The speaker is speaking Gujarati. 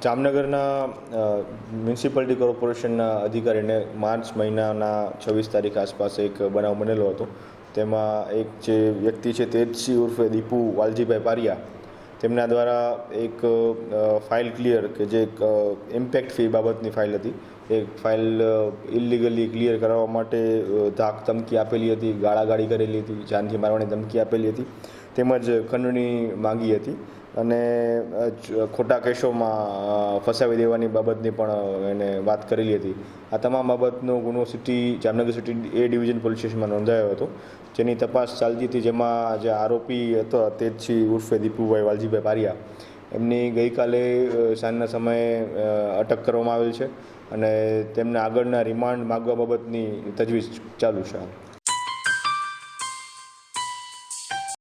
જામનગરના મ્યુનિસિપાલિટી કોર્પોરેશનના અધિકારીને માર્ચ મહિનાના 26 તારીખ આસપાસ એક બનાવ બનેલો હતો. તેમાં એક જે વ્યક્તિ છે તેજસિંહ ઉર્ફે દીપુ વાલજીભાઈ પારિયા, તેમના દ્વારા એક ફાઇલ ક્લિયર કે જે એક ઇમ્પેક્ટ ફી બાબતની ફાઇલ હતી, એ ફાઇલ ઇલીગલી ક્લિયર કરાવવા માટે ધાક ધમકી આપેલી હતી, ગાળાગાળી કરેલી હતી, જાનથી મારવાની ધમકી આપેલી હતી, તેમજ ખંડણી માંગી હતી અને ખોટા કેસોમાં ફસાવી દેવાની બાબતની પણ એને વાત કરેલી હતી. આ તમામ બાબતનો ગુનો Jamnagar city A division police સ્ટેશનમાં નોંધાયો હતો, જેની તપાસ ચાલતી હતી. જેમાં જે આરોપી હતો તેજસિંહ ઉર્ફે દીપુભાઈ વાલજીભાઈ પારિયા, એમની ગઈકાલે સાંજના સમયે અટક કરવામાં આવેલ છે અને તેમને આગળના રિમાન્ડ માગવા બાબતની તજવીજ ચાલુ છે.